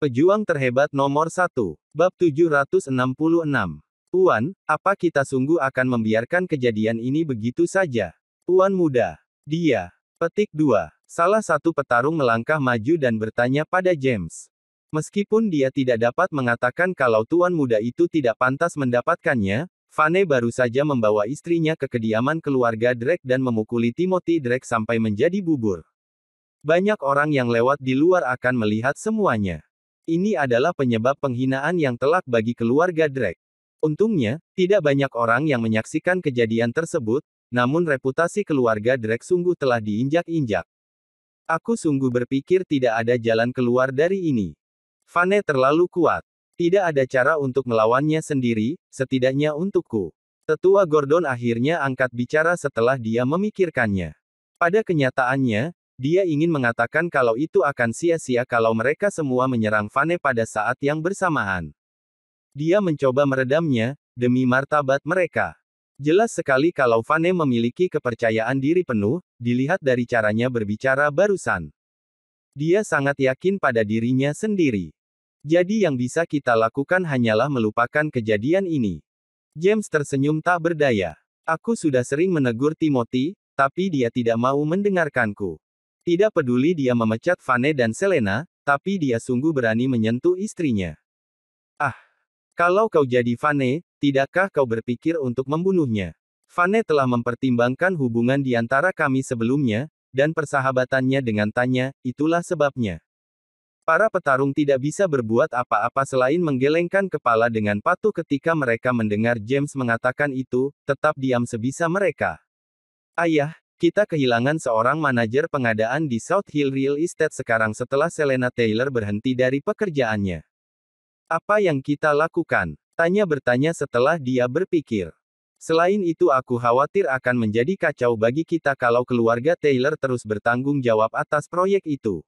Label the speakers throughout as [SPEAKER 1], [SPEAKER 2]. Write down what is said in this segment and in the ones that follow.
[SPEAKER 1] Pejuang terhebat nomor 1. Bab 766. Tuan, apa kita sungguh akan membiarkan kejadian ini begitu saja? Tuan muda. Dia. Petik 2. Salah satu petarung melangkah maju dan bertanya pada James. Meskipun dia tidak dapat mengatakan kalau tuan muda itu tidak pantas mendapatkannya, Vane baru saja membawa istrinya ke kediaman keluarga Drake dan memukuli Timothy Drake sampai menjadi bubur. Banyak orang yang lewat di luar akan melihat semuanya. Ini adalah penyebab penghinaan yang telak bagi keluarga Drake. Untungnya, tidak banyak orang yang menyaksikan kejadian tersebut, namun reputasi keluarga Drake sungguh telah diinjak-injak. Aku sungguh berpikir tidak ada jalan keluar dari ini. Vane terlalu kuat. Tidak ada cara untuk melawannya sendiri, setidaknya untukku. Tetua Gordon akhirnya angkat bicara setelah dia memikirkannya. Pada kenyataannya, dia ingin mengatakan kalau itu akan sia-sia kalau mereka semua menyerang Vane pada saat yang bersamaan. Dia mencoba meredamnya, demi martabat mereka. Jelas sekali kalau Vane memiliki kepercayaan diri penuh, dilihat dari caranya berbicara barusan. Dia sangat yakin pada dirinya sendiri. Jadi yang bisa kita lakukan hanyalah melupakan kejadian ini. James tersenyum tak berdaya. Aku sudah sering menegur Timothy, tapi dia tidak mau mendengarkanku. Tidak peduli dia memecat Vane dan Selena, tapi dia sungguh berani menyentuh istrinya. Ah, kalau kau jadi Vane, tidakkah kau berpikir untuk membunuhnya? Vane telah mempertimbangkan hubungan di antara kami sebelumnya, dan persahabatannya dengan Tanya, itulah sebabnya. Para petarung tidak bisa berbuat apa-apa selain menggelengkan kepala dengan patuh ketika mereka mendengar James mengatakan itu, tetap diam sebisa mereka. Ayah, kita kehilangan seorang manajer pengadaan di South Hill Real Estate sekarang setelah Selena Taylor berhenti dari pekerjaannya. Apa yang kita lakukan? Tanya bertanya setelah dia berpikir. Selain itu aku khawatir akan menjadi kacau bagi kita kalau keluarga Taylor terus bertanggung jawab atas proyek itu.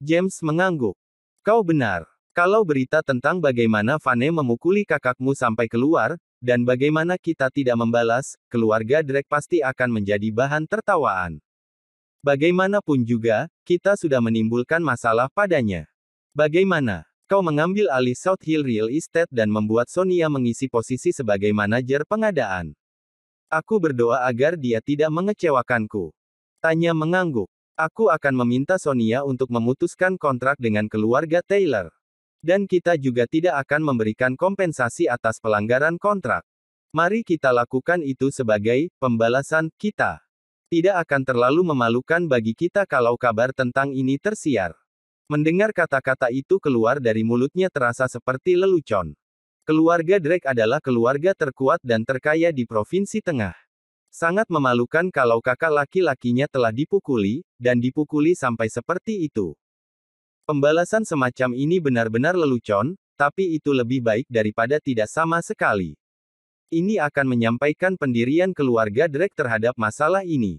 [SPEAKER 1] James mengangguk. Kau benar. Kalau berita tentang bagaimana Vane memukuli kakakmu sampai keluar, dan bagaimana kita tidak membalas, keluarga Drake pasti akan menjadi bahan tertawaan. Bagaimanapun juga, kita sudah menimbulkan masalah padanya. Bagaimana? Kau mengambil alih South Hill Real Estate dan membuat Sonia mengisi posisi sebagai manajer pengadaan. Aku berdoa agar dia tidak mengecewakanku. Tanya mengangguk. Aku akan meminta Sonia untuk memutuskan kontrak dengan keluarga Taylor. Dan kita juga tidak akan memberikan kompensasi atas pelanggaran kontrak. Mari kita lakukan itu sebagai pembalasan kita. Tidak akan terlalu memalukan bagi kita kalau kabar tentang ini tersiar. Mendengar kata-kata itu keluar dari mulutnya terasa seperti lelucon. Keluarga Drake adalah keluarga terkuat dan terkaya di Provinsi Tengah. Sangat memalukan kalau kakak laki-lakinya telah dipukuli, dan dipukuli sampai seperti itu. Pembalasan semacam ini benar-benar lelucon, tapi itu lebih baik daripada tidak sama sekali. Ini akan menyampaikan pendirian keluarga Drake terhadap masalah ini.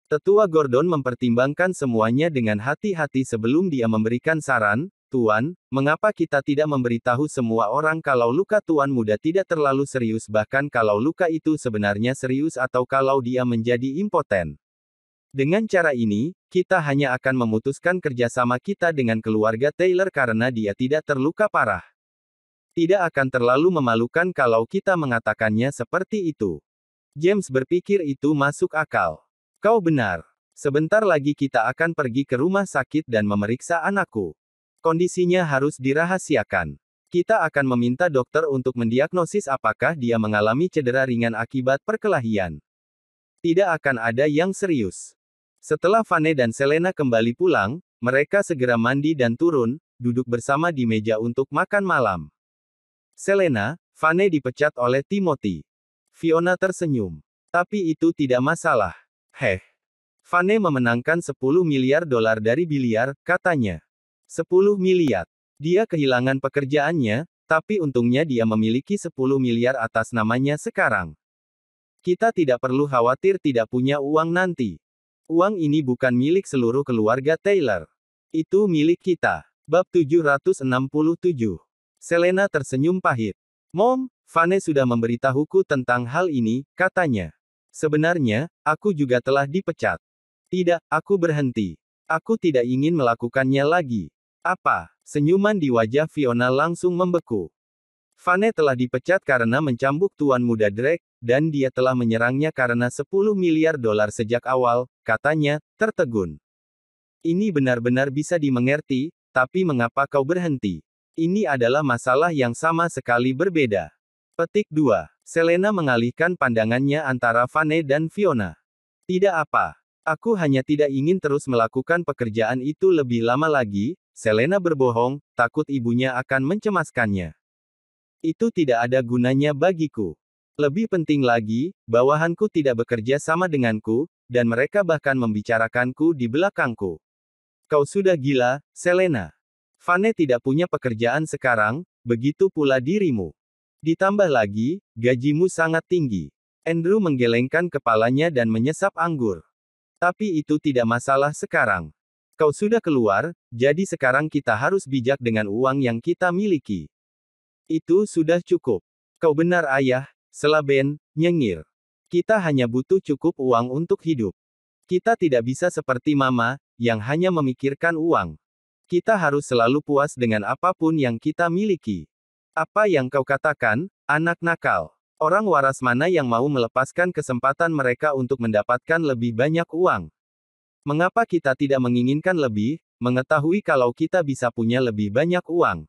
[SPEAKER 1] Tetua Gordon mempertimbangkan semuanya dengan hati-hati sebelum dia memberikan saran, Tuan, mengapa kita tidak memberitahu semua orang kalau luka Tuan muda tidak terlalu serius bahkan kalau luka itu sebenarnya serius atau kalau dia menjadi impoten. Dengan cara ini, kita hanya akan memutuskan kerjasama kita dengan keluarga Taylor karena dia tidak terluka parah. Tidak akan terlalu memalukan kalau kita mengatakannya seperti itu. James berpikir itu masuk akal. Kau benar. Sebentar lagi kita akan pergi ke rumah sakit dan memeriksa anakku. Kondisinya harus dirahasiakan. Kita akan meminta dokter untuk mendiagnosis apakah dia mengalami cedera ringan akibat perkelahian. Tidak akan ada yang serius. Setelah Vane dan Selena kembali pulang, mereka segera mandi dan turun, duduk bersama di meja untuk makan malam. Selena, Vane dipecat oleh Timothy. Fiona tersenyum. Tapi itu tidak masalah. Vane memenangkan 10 miliar dolar dari biliar, katanya. 10 miliar. Dia kehilangan pekerjaannya, tapi untungnya dia memiliki 10 miliar atas namanya sekarang. Kita tidak perlu khawatir tidak punya uang nanti. Uang ini bukan milik seluruh keluarga Taylor. Itu milik kita. Bab 767. Selena tersenyum pahit. Mom, Vane sudah memberitahuku tentang hal ini, katanya. Sebenarnya, aku juga telah dipecat. Tidak, aku berhenti. Aku tidak ingin melakukannya lagi. Apa? Senyuman di wajah Fiona langsung membeku. Vane telah dipecat karena mencambuk Tuan Muda Drake, dan dia telah menyerangnya karena 10 miliar dolar sejak awal, katanya, tertegun. Ini benar-benar bisa dimengerti, tapi mengapa kau berhenti? Ini adalah masalah yang sama sekali berbeda. Petik 2. Selena mengalihkan pandangannya antara Vane dan Fiona. Tidak apa. Aku hanya tidak ingin terus melakukan pekerjaan itu lebih lama lagi. Selena berbohong, takut ibunya akan mencemaskannya. Itu tidak ada gunanya bagiku. Lebih penting lagi, bawahanku tidak bekerja sama denganku, dan mereka bahkan membicarakanku di belakangku. Kau sudah gila, Selena. Vane tidak punya pekerjaan sekarang, begitu pula dirimu. Ditambah lagi, gajimu sangat tinggi. Andrew menggelengkan kepalanya dan menyesap anggur. Tapi itu tidak masalah sekarang. Kau sudah keluar, jadi sekarang kita harus bijak dengan uang yang kita miliki. Itu sudah cukup. Kau benar ayah, sela Ben, nyengir. Kita hanya butuh cukup uang untuk hidup. Kita tidak bisa seperti mama, yang hanya memikirkan uang. Kita harus selalu puas dengan apapun yang kita miliki. Apa yang kau katakan, anak nakal? Orang waras mana yang mau melepaskan kesempatan mereka untuk mendapatkan lebih banyak uang? Mengapa kita tidak menginginkan lebih, mengetahui kalau kita bisa punya lebih banyak uang?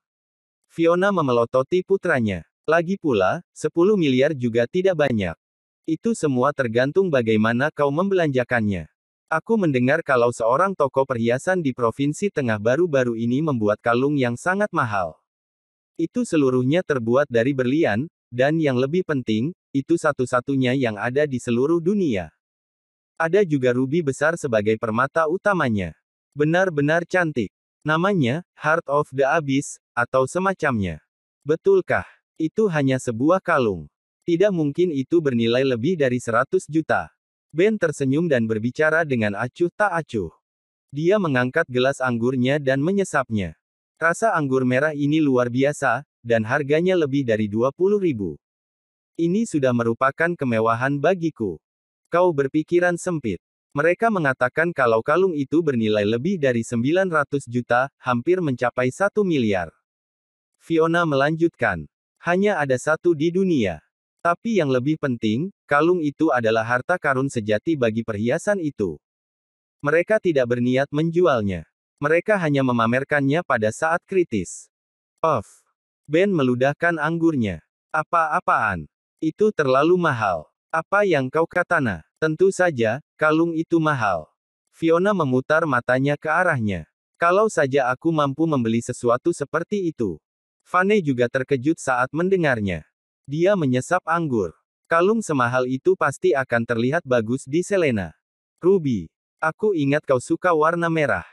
[SPEAKER 1] Fiona memelototi putranya. Lagi pula, 10 miliar juga tidak banyak. Itu semua tergantung bagaimana kau membelanjakannya. Aku mendengar kalau seorang toko perhiasan di Provinsi Tengah baru-baru ini membuat kalung yang sangat mahal. Itu seluruhnya terbuat dari berlian, dan yang lebih penting, itu satu-satunya yang ada di seluruh dunia. Ada juga rubi besar sebagai permata utamanya. Benar-benar cantik. Namanya, Heart of the Abyss, atau semacamnya. Betulkah? Itu hanya sebuah kalung. Tidak mungkin itu bernilai lebih dari 100 juta. Ben tersenyum dan berbicara dengan acuh tak acuh. Dia mengangkat gelas anggurnya dan menyesapnya. Rasa anggur merah ini luar biasa, dan harganya lebih dari 20.000. Ini sudah merupakan kemewahan bagiku. Kau berpikiran sempit. Mereka mengatakan kalau kalung itu bernilai lebih dari 900 juta, hampir mencapai 1 miliar. Fiona melanjutkan. Hanya ada satu di dunia. Tapi yang lebih penting, kalung itu adalah harta karun sejati bagi perhiasan itu. Mereka tidak berniat menjualnya. Mereka hanya memamerkannya pada saat kritis. Off. Ben meludahkan anggurnya. Apa-apaan? Itu terlalu mahal. Apa yang kau katana? Tentu saja, kalung itu mahal. Fiona memutar matanya ke arahnya. Kalau saja aku mampu membeli sesuatu seperti itu. Vane juga terkejut saat mendengarnya. Dia menyesap anggur. Kalung semahal itu pasti akan terlihat bagus di Selena. Ruby. Aku ingat kau suka warna merah.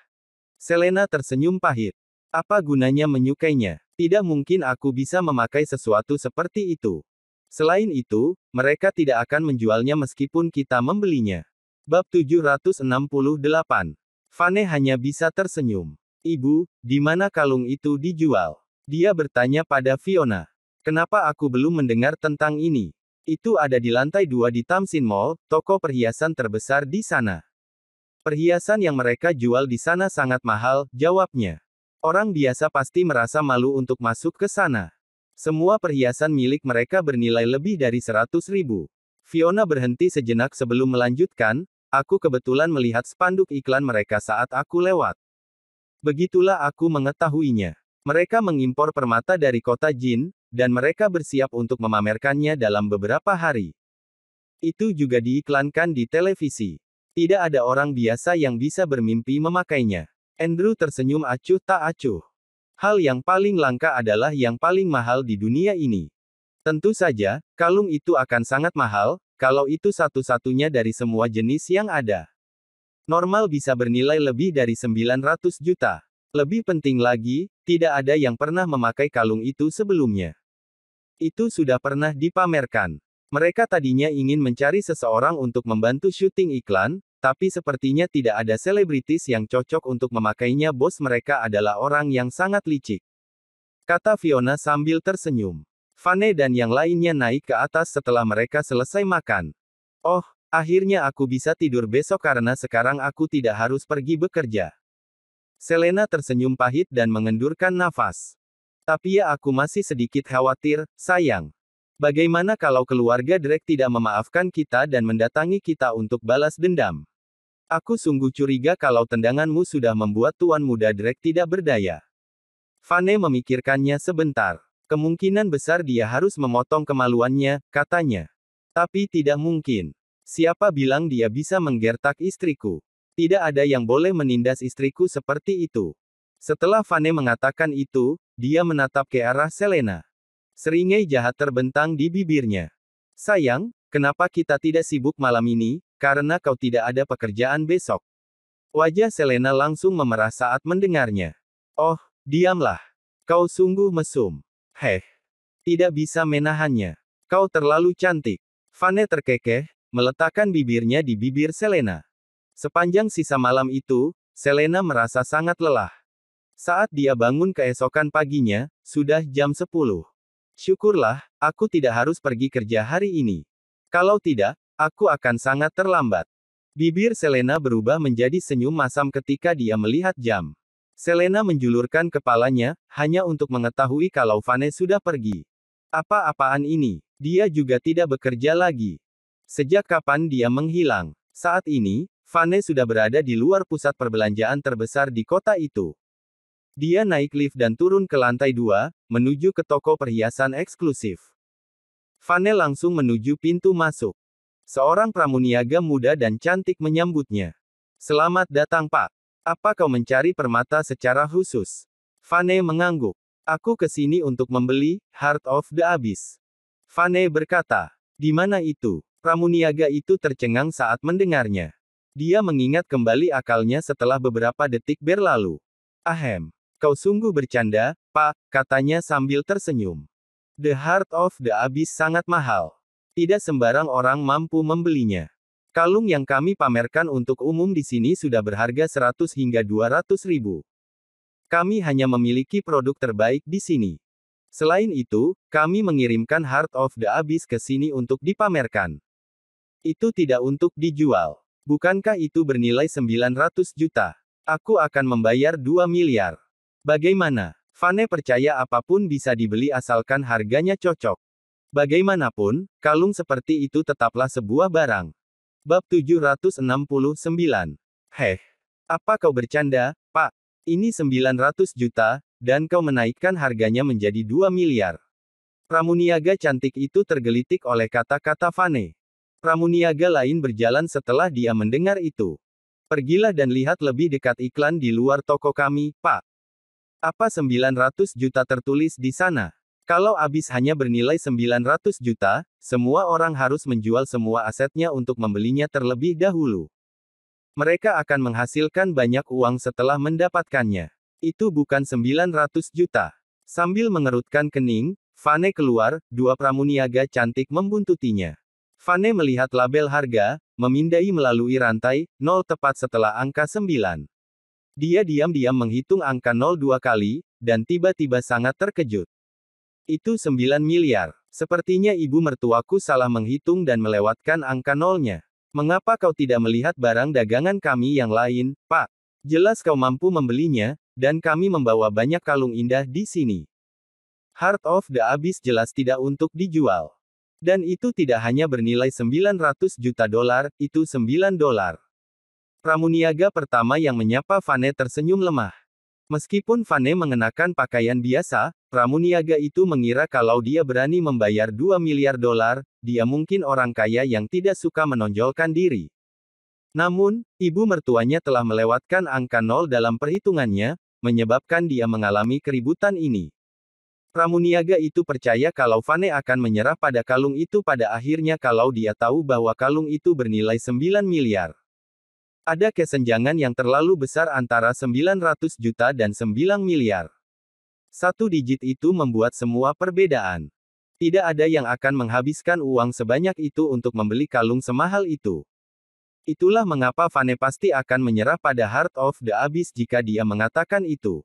[SPEAKER 1] Selena tersenyum pahit. Apa gunanya menyukainya? Tidak mungkin aku bisa memakai sesuatu seperti itu. Selain itu, mereka tidak akan menjualnya meskipun kita membelinya. Bab 768. Vane hanya bisa tersenyum. Ibu, di mana kalung itu dijual? Dia bertanya pada Fiona. Kenapa aku belum mendengar tentang ini? Itu ada di lantai 2 di Tamsin Mall, toko perhiasan terbesar di sana. Perhiasan yang mereka jual di sana sangat mahal, jawabnya. Orang biasa pasti merasa malu untuk masuk ke sana. Semua perhiasan milik mereka bernilai lebih dari 100.000. Fiona berhenti sejenak sebelum melanjutkan, aku kebetulan melihat spanduk iklan mereka saat aku lewat. Begitulah aku mengetahuinya. Mereka mengimpor permata dari kota Jin, dan mereka bersiap untuk memamerkannya dalam beberapa hari. Itu juga diiklankan di televisi. Tidak ada orang biasa yang bisa bermimpi memakainya. Andrew tersenyum acuh tak acuh. Hal yang paling langka adalah yang paling mahal di dunia ini. Tentu saja, kalung itu akan sangat mahal, kalau itu satu-satunya dari semua jenis yang ada. Normal bisa bernilai lebih dari 900 juta. Lebih penting lagi, tidak ada yang pernah memakai kalung itu sebelumnya. Itu sudah pernah dipamerkan. Mereka tadinya ingin mencari seseorang untuk membantu syuting iklan, tapi sepertinya tidak ada selebritis yang cocok untuk memakainya. Bos mereka adalah orang yang sangat licik. Kata Fiona sambil tersenyum. Vane dan yang lainnya naik ke atas setelah mereka selesai makan. Oh, akhirnya aku bisa tidur besok karena sekarang aku tidak harus pergi bekerja. Selena tersenyum pahit dan mengendurkan nafas. Tapi ya aku masih sedikit khawatir, sayang. Bagaimana kalau keluarga Drake tidak memaafkan kita dan mendatangi kita untuk balas dendam? Aku sungguh curiga kalau tendanganmu sudah membuat Tuan Muda Drake tidak berdaya. Vane memikirkannya sebentar. Kemungkinan besar dia harus memotong kemaluannya, katanya. Tapi tidak mungkin. Siapa bilang dia bisa menggertak istriku? Tidak ada yang boleh menindas istriku seperti itu. Setelah Vane mengatakan itu, dia menatap ke arah Selena. Seringai jahat terbentang di bibirnya. Sayang, kenapa kita tidak sibuk malam ini, karena kau tidak ada pekerjaan besok? Wajah Selena langsung memerah saat mendengarnya. Oh, diamlah. Kau sungguh mesum. Heh. Tidak bisa menahannya. Kau terlalu cantik. Vane terkekeh, meletakkan bibirnya di bibir Selena. Sepanjang sisa malam itu, Selena merasa sangat lelah. Saat dia bangun keesokan paginya, sudah jam 10. Syukurlah, aku tidak harus pergi kerja hari ini. Kalau tidak, aku akan sangat terlambat. Bibir Selena berubah menjadi senyum masam ketika dia melihat jam. Selena menjulurkan kepalanya, hanya untuk mengetahui kalau Vane sudah pergi. Apa-apaan ini? Dia juga tidak bekerja lagi. Sejak kapan dia menghilang? Saat ini, Vane sudah berada di luar pusat perbelanjaan terbesar di kota itu. Dia naik lift dan turun ke lantai 2, menuju ke toko perhiasan eksklusif. Vane langsung menuju pintu masuk. Seorang pramuniaga muda dan cantik menyambutnya. Selamat datang Pak. Apa kau mencari permata secara khusus? Vane mengangguk. Aku ke sini untuk membeli Heart of the Abyss. Vane berkata. Di mana itu? Pramuniaga itu tercengang saat mendengarnya. Dia mengingat kembali akalnya setelah beberapa detik berlalu. Ahem. Kau sungguh bercanda, Pak, katanya sambil tersenyum. The Heart of the Abyss sangat mahal. Tidak sembarang orang mampu membelinya. Kalung yang kami pamerkan untuk umum di sini sudah berharga 100 hingga 200 ribu. Kami hanya memiliki produk terbaik di sini. Selain itu, kami mengirimkan Heart of the Abyss ke sini untuk dipamerkan. Itu tidak untuk dijual. Bukankah itu bernilai 900 juta? Aku akan membayar 2 miliar. Bagaimana? Vane percaya apapun bisa dibeli asalkan harganya cocok. Bagaimanapun, kalung seperti itu tetaplah sebuah barang. Bab 769. Heh. Apa kau bercanda, Pak? Ini 900 juta, dan kau menaikkan harganya menjadi 2 miliar. Pramuniaga cantik itu tergelitik oleh kata-kata Vane. Pramuniaga lain berjalan setelah dia mendengar itu. Pergilah dan lihat lebih dekat iklan di luar toko kami, Pak. Apa 900 juta tertulis di sana? Kalau Abyss hanya bernilai 900 juta, semua orang harus menjual semua asetnya untuk membelinya terlebih dahulu. Mereka akan menghasilkan banyak uang setelah mendapatkannya. Itu bukan 900 juta. Sambil mengerutkan kening, Vane keluar, dua pramuniaga cantik membuntutinya. Vane melihat label harga, memindai melalui rantai, 0 tepat setelah angka 9. Dia diam-diam menghitung angka 0 2 kali, dan tiba-tiba sangat terkejut. Itu 9 miliar. Sepertinya ibu mertuaku salah menghitung dan melewatkan angka nolnya. Mengapa kau tidak melihat barang dagangan kami yang lain, Pak? Jelas kau mampu membelinya, dan kami membawa banyak kalung indah di sini. Heart of the Abyss jelas tidak untuk dijual. Dan itu tidak hanya bernilai 900 juta dolar, itu 9 dolar. Pramuniaga pertama yang menyapa Vane tersenyum lemah. Meskipun Vane mengenakan pakaian biasa, pramuniaga itu mengira kalau dia berani membayar 2 miliar dolar, dia mungkin orang kaya yang tidak suka menonjolkan diri. Namun, ibu mertuanya telah melewatkan angka 0 dalam perhitungannya, menyebabkan dia mengalami keributan ini. Pramuniaga itu percaya kalau Vane akan menyerah pada kalung itu pada akhirnya kalau dia tahu bahwa kalung itu bernilai 9 miliar. Ada kesenjangan yang terlalu besar antara 900 juta dan 9 miliar. Satu digit itu membuat semua perbedaan. Tidak ada yang akan menghabiskan uang sebanyak itu untuk membeli kalung semahal itu. Itulah mengapa Vane pasti akan menyerah pada Heart of the Abyss jika dia mengatakan itu.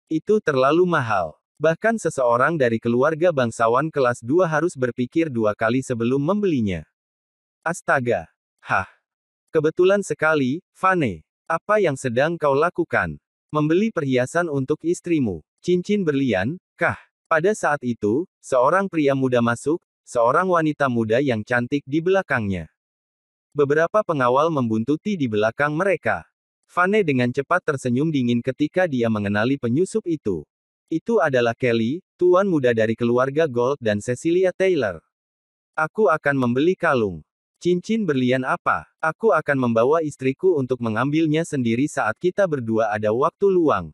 [SPEAKER 1] Itu terlalu mahal. Bahkan seseorang dari keluarga bangsawan kelas 2 harus berpikir 2 kali sebelum membelinya. Astaga. Hah. Kebetulan sekali, Vane. Apa yang sedang kau lakukan? Membeli perhiasan untuk istrimu. Cincin berlian, kah? Pada saat itu, seorang pria muda masuk, seorang wanita muda yang cantik di belakangnya. Beberapa pengawal membuntuti di belakang mereka. Vane dengan cepat tersenyum dingin ketika dia mengenali penyusup itu. Itu adalah Kelly, tuan muda dari keluarga Gold dan Cecilia Taylor. Aku akan membeli kalung. Cincin berlian apa? Aku akan membawa istriku untuk mengambilnya sendiri saat kita berdua ada waktu luang.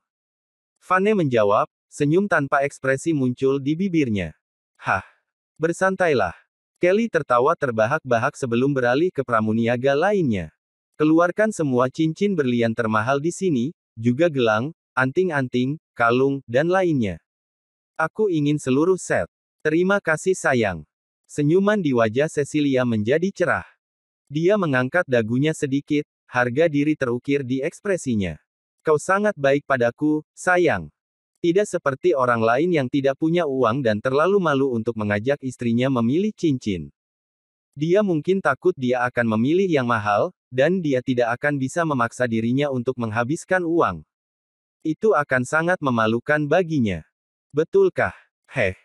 [SPEAKER 1] Vane menjawab, senyum tanpa ekspresi muncul di bibirnya. Hah, bersantailah. Kelly tertawa terbahak-bahak sebelum beralih ke pramuniaga lainnya. Keluarkan semua cincin berlian termahal di sini, juga gelang, anting-anting, kalung, dan lainnya. Aku ingin seluruh set. Terima kasih sayang. Senyuman di wajah Cecilia menjadi cerah. Dia mengangkat dagunya sedikit, harga diri terukir di ekspresinya. Kau sangat baik padaku, sayang. Tidak seperti orang lain yang tidak punya uang dan terlalu malu untuk mengajak istrinya memilih cincin. Dia mungkin takut dia akan memilih yang mahal, dan dia tidak akan bisa memaksa dirinya untuk menghabiskan uang. Itu akan sangat memalukan baginya. Betulkah? Heh.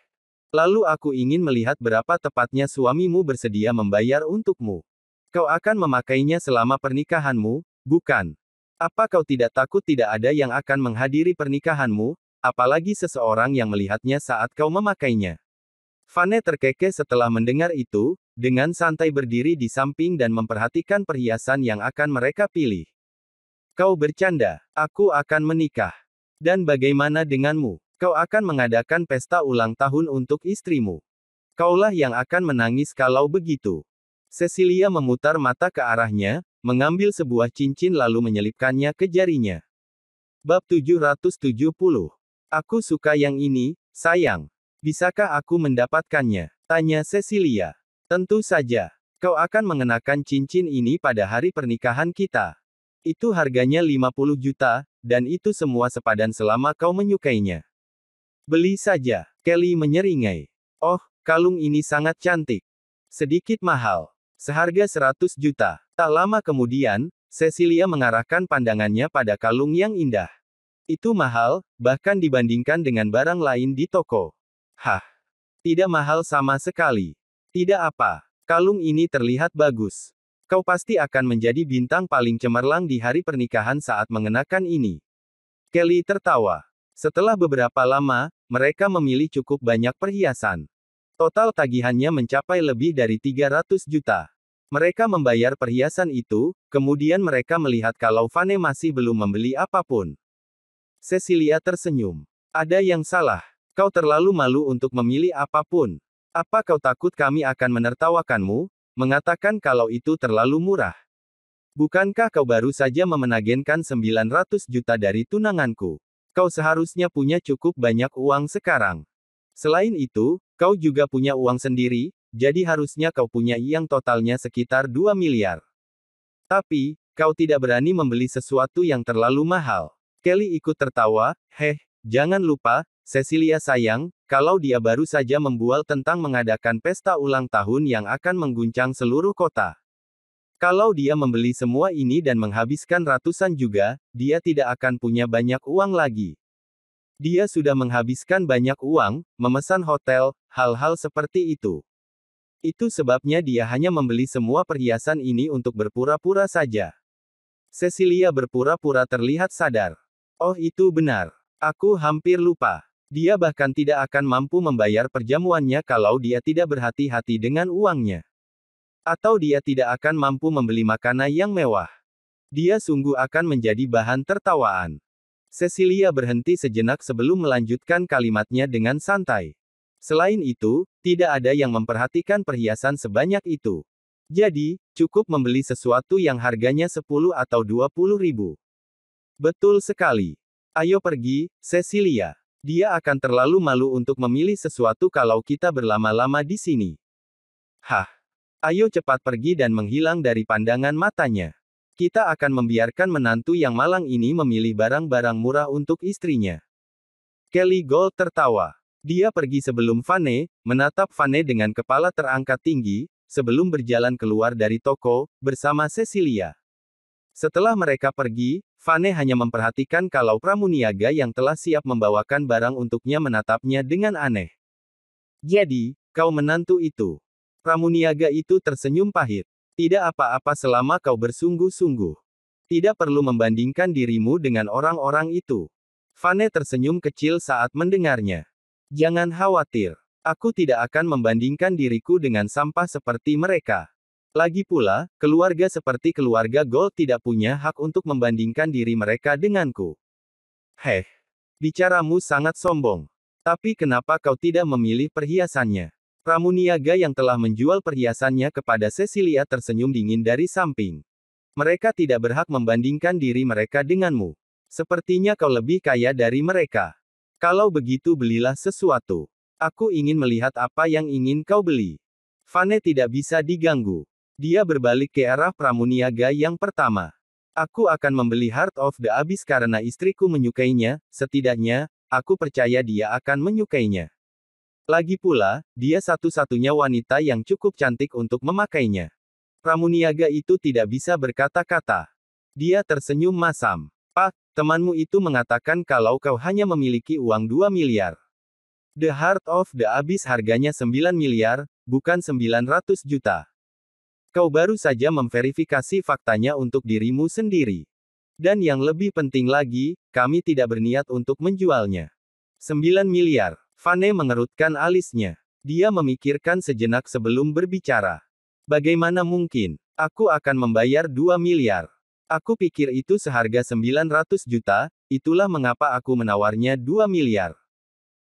[SPEAKER 1] Lalu aku ingin melihat berapa tepatnya suamimu bersedia membayar untukmu. Kau akan memakainya selama pernikahanmu, bukan? Apa kau tidak takut tidak ada yang akan menghadiri pernikahanmu? Apalagi seseorang yang melihatnya saat kau memakainya. Vane terkekeh setelah mendengar itu, dengan santai berdiri di samping dan memperhatikan perhiasan yang akan mereka pilih. Kau bercanda, aku akan menikah. Dan bagaimana denganmu? Kau akan mengadakan pesta ulang tahun untuk istrimu. Kaulah yang akan menangis kalau begitu. Cecilia memutar mata ke arahnya, mengambil sebuah cincin lalu menyelipkannya ke jarinya. Bab 770. Aku suka yang ini, sayang. Bisakah aku mendapatkannya? Tanya Cecilia. Tentu saja. Kau akan mengenakan cincin ini pada hari pernikahan kita. Itu harganya 50 juta, dan itu semua sepadan selama kau menyukainya. Beli saja. Kelly menyeringai. Oh, kalung ini sangat cantik. Sedikit mahal. Seharga 100 juta. Tak lama kemudian, Cecilia mengarahkan pandangannya pada kalung yang indah. Itu mahal, bahkan dibandingkan dengan barang lain di toko. Hah. Tidak mahal sama sekali. Tidak apa. Kalung ini terlihat bagus. Kau pasti akan menjadi bintang paling cemerlang di hari pernikahan saat mengenakan ini. Kelly tertawa. Setelah beberapa lama, mereka memilih cukup banyak perhiasan. Total tagihannya mencapai lebih dari 300 juta. Mereka membayar perhiasan itu, kemudian mereka melihat kalau Vane masih belum membeli apapun. Cecilia tersenyum. Ada yang salah. Kau terlalu malu untuk memilih apapun. Apa kau takut kami akan menertawakanmu, mengatakan kalau itu terlalu murah? Bukankah kau baru saja memenagenkan 900 juta dari tunanganku? Kau seharusnya punya cukup banyak uang sekarang. Selain itu, kau juga punya uang sendiri, jadi harusnya kau punya yang totalnya sekitar 2 miliar. Tapi, kau tidak berani membeli sesuatu yang terlalu mahal. Kelly ikut tertawa, jangan lupa, Cecilia sayang, kalau dia baru saja membual tentang mengadakan pesta ulang tahun yang akan mengguncang seluruh kota. Kalau dia membeli semua ini dan menghabiskan ratusan juga, dia tidak akan punya banyak uang lagi. Dia sudah menghabiskan banyak uang, memesan hotel, hal-hal seperti itu. Itu sebabnya dia hanya membeli semua perhiasan ini untuk berpura-pura saja. Cecilia berpura-pura terlihat sadar. Oh itu benar. Aku hampir lupa. Dia bahkan tidak akan mampu membayar perjamuannya kalau dia tidak berhati-hati dengan uangnya. Atau dia tidak akan mampu membeli makanan yang mewah. Dia sungguh akan menjadi bahan tertawaan. Cecilia berhenti sejenak sebelum melanjutkan kalimatnya dengan santai. Selain itu, tidak ada yang memperhatikan perhiasan sebanyak itu. Jadi, cukup membeli sesuatu yang harganya 10 atau 20 ribu. Betul sekali. Ayo pergi, Cecilia. Dia akan terlalu malu untuk memilih sesuatu kalau kita berlama-lama di sini. Hah. Ayo cepat pergi dan menghilang dari pandangan matanya. Kita akan membiarkan menantu yang malang ini memilih barang-barang murah untuk istrinya. Kelly Gold tertawa. Dia pergi sebelum Vane, menatap Vane dengan kepala terangkat tinggi, sebelum berjalan keluar dari toko, bersama Cecilia. Setelah mereka pergi, Fane hanya memperhatikan kalau pramuniaga yang telah siap membawakan barang untuknya menatapnya dengan aneh. Jadi, kau menantu itu. Pramuniaga itu tersenyum pahit. Tidak apa-apa selama kau bersungguh-sungguh. Tidak perlu membandingkan dirimu dengan orang-orang itu. Fane tersenyum kecil saat mendengarnya. Jangan khawatir. Aku tidak akan membandingkan diriku dengan sampah seperti mereka. Lagi pula, keluarga seperti keluarga Gold tidak punya hak untuk membandingkan diri mereka denganku. Heh, bicaramu sangat sombong. Tapi kenapa kau tidak memilih perhiasannya? Pramuniaga yang telah menjual perhiasannya kepada Cecilia tersenyum dingin dari samping. Mereka tidak berhak membandingkan diri mereka denganmu. Sepertinya kau lebih kaya dari mereka. Kalau begitu belilah sesuatu. Aku ingin melihat apa yang ingin kau beli. Fane tidak bisa diganggu. Dia berbalik ke arah pramuniaga yang pertama. Aku akan membeli Heart of the Abyss karena istriku menyukainya, setidaknya, aku percaya dia akan menyukainya. Lagi pula, dia satu-satunya wanita yang cukup cantik untuk memakainya. Pramuniaga itu tidak bisa berkata-kata. Dia tersenyum masam. Pak, temanmu itu mengatakan kalau kau hanya memiliki uang 2 miliar. The Heart of the Abyss harganya 9 miliar, bukan 900 juta. Kau baru saja memverifikasi faktanya untuk dirimu sendiri. Dan yang lebih penting lagi, kami tidak berniat untuk menjualnya. 9 miliar. Fane mengerutkan alisnya. Dia memikirkan sejenak sebelum berbicara. Bagaimana mungkin? Aku akan membayar 2 miliar. Aku pikir itu seharga 900 juta, itulah mengapa aku menawarnya 2 miliar.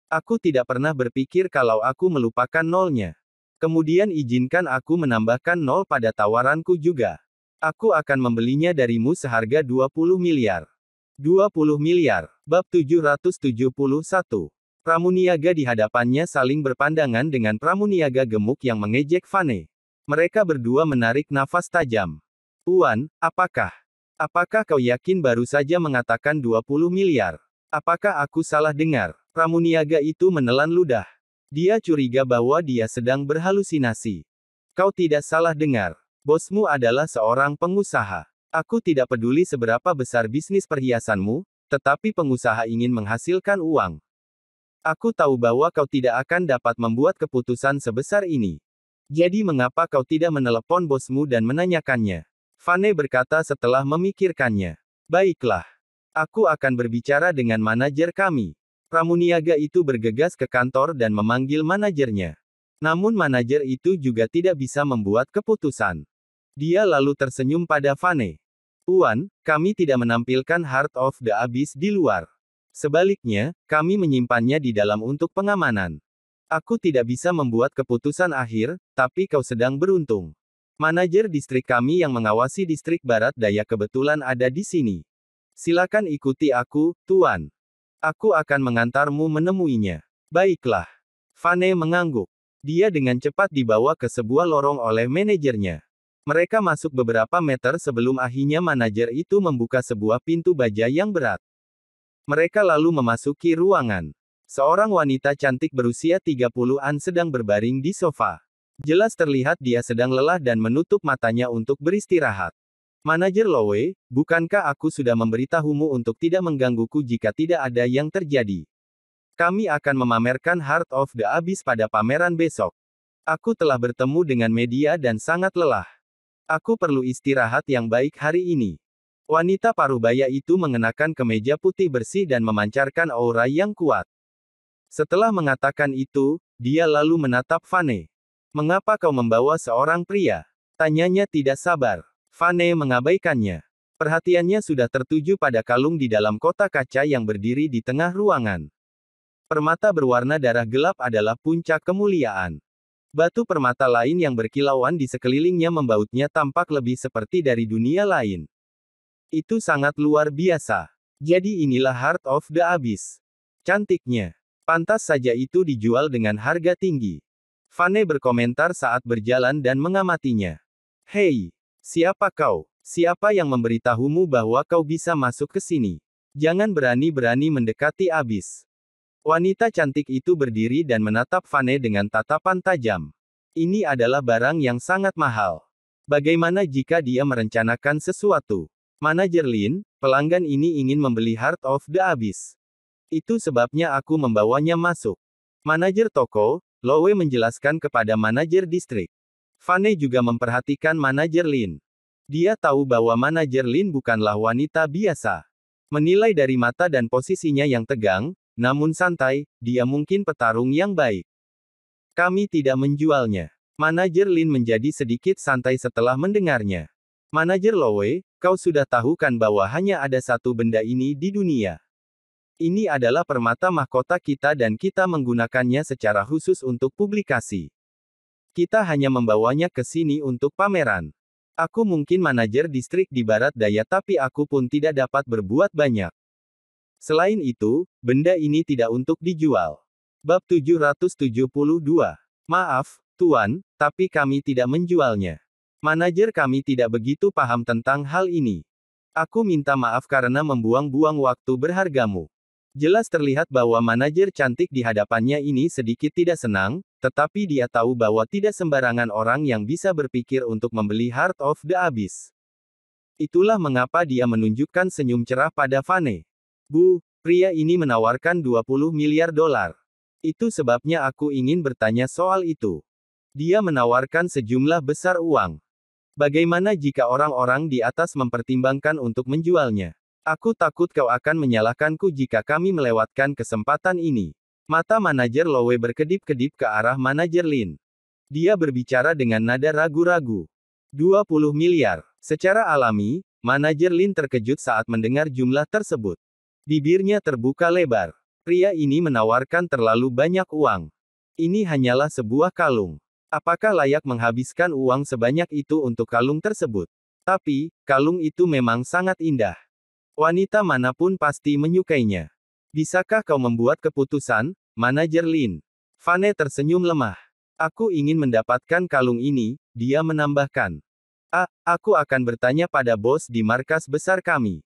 [SPEAKER 1] Aku tidak pernah berpikir kalau aku melupakan nolnya. Kemudian izinkan aku menambahkan nol pada tawaranku juga. Aku akan membelinya darimu seharga 20 miliar. 20 miliar. Bab 771. Pramuniaga di hadapannya saling berpandangan dengan pramuniaga gemuk yang mengejek Fane. Mereka berdua menarik nafas tajam. Tuan, apakah kau yakin baru saja mengatakan 20 miliar? Apakah aku salah dengar? Pramuniaga itu menelan ludah. Dia curiga bahwa dia sedang berhalusinasi. Kau tidak salah dengar. Bosmu adalah seorang pengusaha. Aku tidak peduli seberapa besar bisnis perhiasanmu, tetapi pengusaha ingin menghasilkan uang. Aku tahu bahwa kau tidak akan dapat membuat keputusan sebesar ini. Jadi mengapa kau tidak menelepon bosmu dan menanyakannya? Fane berkata setelah memikirkannya. Baiklah. Aku akan berbicara dengan manajer kami. Pramuniaga itu bergegas ke kantor dan memanggil manajernya. Namun manajer itu juga tidak bisa membuat keputusan. Dia lalu tersenyum pada Fane. Tuan, kami tidak menampilkan Heart of the Abyss di luar. Sebaliknya, kami menyimpannya di dalam untuk pengamanan. Aku tidak bisa membuat keputusan akhir, tapi kau sedang beruntung. Manajer distrik kami yang mengawasi distrik Barat Daya kebetulan ada di sini. Silakan ikuti aku, Tuan. Aku akan mengantarmu menemuinya. Baiklah. Fane mengangguk. Dia dengan cepat dibawa ke sebuah lorong oleh manajernya. Mereka masuk beberapa meter sebelum akhirnya manajer itu membuka sebuah pintu baja yang berat. Mereka lalu memasuki ruangan. Seorang wanita cantik berusia 30-an sedang berbaring di sofa. Jelas terlihat dia sedang lelah dan menutup matanya untuk beristirahat. Manajer Lowe, bukankah aku sudah memberitahumu untuk tidak menggangguku jika tidak ada yang terjadi? Kami akan memamerkan Heart of the Abyss pada pameran besok. Aku telah bertemu dengan media dan sangat lelah. Aku perlu istirahat yang baik hari ini. Wanita parubaya itu mengenakan kemeja putih bersih dan memancarkan aura yang kuat. Setelah mengatakan itu, dia lalu menatap Fane. Mengapa kau membawa seorang pria? Tanyanya tidak sabar. Fane mengabaikannya. Perhatiannya sudah tertuju pada kalung di dalam kotak kaca yang berdiri di tengah ruangan. Permata berwarna darah gelap adalah puncak kemuliaan. Batu permata lain yang berkilauan di sekelilingnya membautnya tampak lebih seperti dari dunia lain. Itu sangat luar biasa. Jadi inilah Heart of the Abyss. Cantiknya. Pantas saja itu dijual dengan harga tinggi. Fane berkomentar saat berjalan dan mengamatinya. Hei! Siapa kau? Siapa yang memberitahumu bahwa kau bisa masuk ke sini? Jangan berani-berani mendekati Abyss. Wanita cantik itu berdiri dan menatap Fane dengan tatapan tajam. Ini adalah barang yang sangat mahal. Bagaimana jika dia merencanakan sesuatu? Manajer Lin, pelanggan ini ingin membeli Heart of the Abyss. Itu sebabnya aku membawanya masuk. Manajer toko, Lowe menjelaskan kepada manajer distrik. Fane juga memperhatikan manajer Lin. Dia tahu bahwa manajer Lin bukanlah wanita biasa. Menilai dari mata dan posisinya yang tegang, namun santai, dia mungkin petarung yang baik. Kami tidak menjualnya. Manajer Lin menjadi sedikit santai setelah mendengarnya. Manajer Lowe, kau sudah tahu kan bahwa hanya ada satu benda ini di dunia. Ini adalah permata mahkota kita dan kita menggunakannya secara khusus untuk publikasi. Kita hanya membawanya ke sini untuk pameran. Aku mungkin manajer distrik di barat daya tapi aku pun tidak dapat berbuat banyak. Selain itu, benda ini tidak untuk dijual. Bab 772. Maaf, Tuan, tapi kami tidak menjualnya. Manajer kami tidak begitu paham tentang hal ini. Aku minta maaf karena membuang-buang waktu berhargamu. Jelas terlihat bahwa manajer cantik di hadapannya ini sedikit tidak senang, tetapi dia tahu bahwa tidak sembarangan orang yang bisa berpikir untuk membeli Heart of the Abyss. Itulah mengapa dia menunjukkan senyum cerah pada Fane. Bu, pria ini menawarkan 20 miliar dolar. Itu sebabnya aku ingin bertanya soal itu. Dia menawarkan sejumlah besar uang. Bagaimana jika orang-orang di atas mempertimbangkan untuk menjualnya? Aku takut kau akan menyalahkanku jika kami melewatkan kesempatan ini. Mata manajer Lowe berkedip-kedip ke arah manajer Lin. Dia berbicara dengan nada ragu-ragu. 20 miliar. Secara alami, manajer Lin terkejut saat mendengar jumlah tersebut. Bibirnya terbuka lebar. Pria ini menawarkan terlalu banyak uang. Ini hanyalah sebuah kalung. Apakah layak menghabiskan uang sebanyak itu untuk kalung tersebut? Tapi, kalung itu memang sangat indah. Wanita manapun pasti menyukainya. Bisakah kau membuat keputusan, manajer Lin? Fane tersenyum lemah. Aku ingin mendapatkan kalung ini, dia menambahkan. Aku akan bertanya pada bos di markas besar kami.